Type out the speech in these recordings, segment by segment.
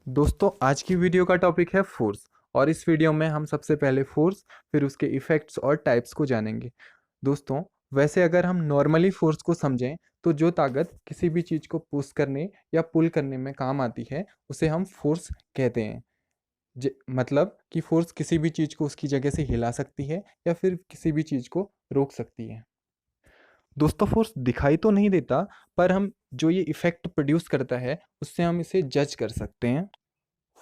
दोस्तों आज की वीडियो का टॉपिक है फोर्स। और इस वीडियो में हम सबसे पहले फोर्स फिर उसके इफ़ेक्ट्स और टाइप्स को जानेंगे। दोस्तों, वैसे अगर हम नॉर्मली फोर्स को समझें तो जो ताकत किसी भी चीज़ को पुश करने या पुल करने में काम आती है उसे हम फोर्स कहते हैं। मतलब कि फोर्स किसी भी चीज़ को उसकी जगह से हिला सकती है या फिर किसी भी चीज़ को रोक सकती है। दोस्तों, फोर्स दिखाई तो नहीं देता, पर हम जो ये इफ़ेक्ट प्रोड्यूस करता है उससे हम इसे जज कर सकते हैं।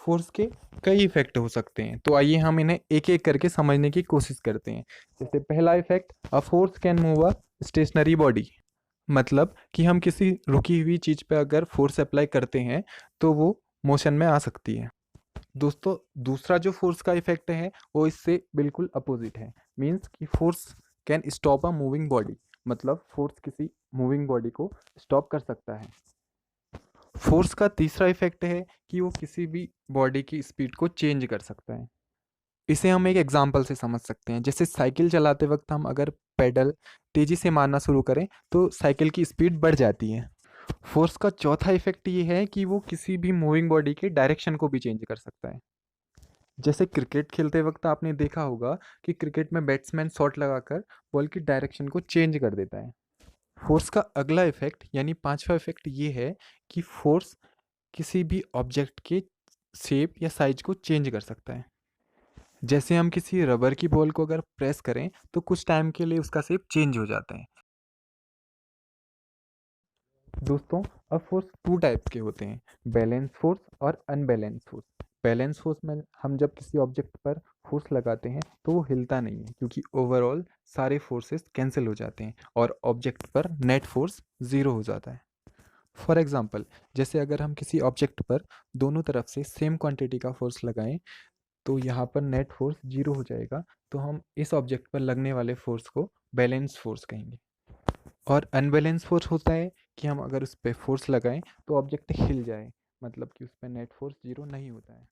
फोर्स के कई इफेक्ट हो सकते हैं, तो आइए हम इन्हें एक एक करके समझने की कोशिश करते हैं। जैसे पहला effect, a force can move a stationary body. मतलब कि हम किसी रुकी हुई चीज पे अगर फोर्स अप्लाई करते हैं तो वो मोशन में आ सकती है। दोस्तों, दूसरा जो फोर्स का इफेक्ट है वो इससे बिल्कुल अपोजिट है। मीन्स कि force can stop a moving body. मतलब फोर्स किसी मूविंग बॉडी को स्टॉप कर सकता है। फोर्स का तीसरा इफेक्ट है कि वो किसी भी बॉडी की स्पीड को चेंज कर सकता है। इसे हम एक एग्जांपल से समझ सकते हैं। जैसे साइकिल चलाते वक्त हम अगर पेडल तेजी से मारना शुरू करें तो साइकिल की स्पीड बढ़ जाती है। फोर्स का चौथा इफेक्ट ये है कि वो किसी भी मूविंग बॉडी के डायरेक्शन को भी चेंज कर सकता है। जैसे क्रिकेट खेलते वक्त आपने देखा होगा कि क्रिकेट में बैट्समैन शॉट लगाकर बॉल की डायरेक्शन को चेंज कर देता है। फोर्स का अगला इफेक्ट यानी पांचवा इफेक्ट ये है कि फोर्स किसी भी ऑब्जेक्ट के शेप या साइज को चेंज कर सकता है। जैसे हम किसी रबर की बॉल को अगर प्रेस करें तो कुछ टाइम के लिए उसका शेप चेंज हो जाता है। दोस्तों, अब फोर्स टू टाइप्स के होते हैं, बैलेंस फोर्स और अनबैलेंस फोर्स। बैलेंस फोर्स में हम जब किसी ऑब्जेक्ट पर फोर्स लगाते हैं तो वो हिलता नहीं है, क्योंकि ओवरऑल सारे फोर्सेस कैंसिल हो जाते हैं और ऑब्जेक्ट पर नेट फोर्स ज़ीरो हो जाता है। फॉर एग्जाम्पल, जैसे अगर हम किसी ऑब्जेक्ट पर दोनों तरफ से सेम क्वांटिटी का फोर्स लगाएं तो यहाँ पर नेट फोर्स जीरो हो जाएगा। तो हम इस ऑब्जेक्ट पर लगने वाले फोर्स को बैलेंस फोर्स कहेंगे। और अनबैलेंस फोर्स होता है कि हम अगर उस पर फोर्स लगाएं तो ऑब्जेक्ट हिल जाए, मतलब कि उस पर नेट फोर्स जीरो नहीं होता है।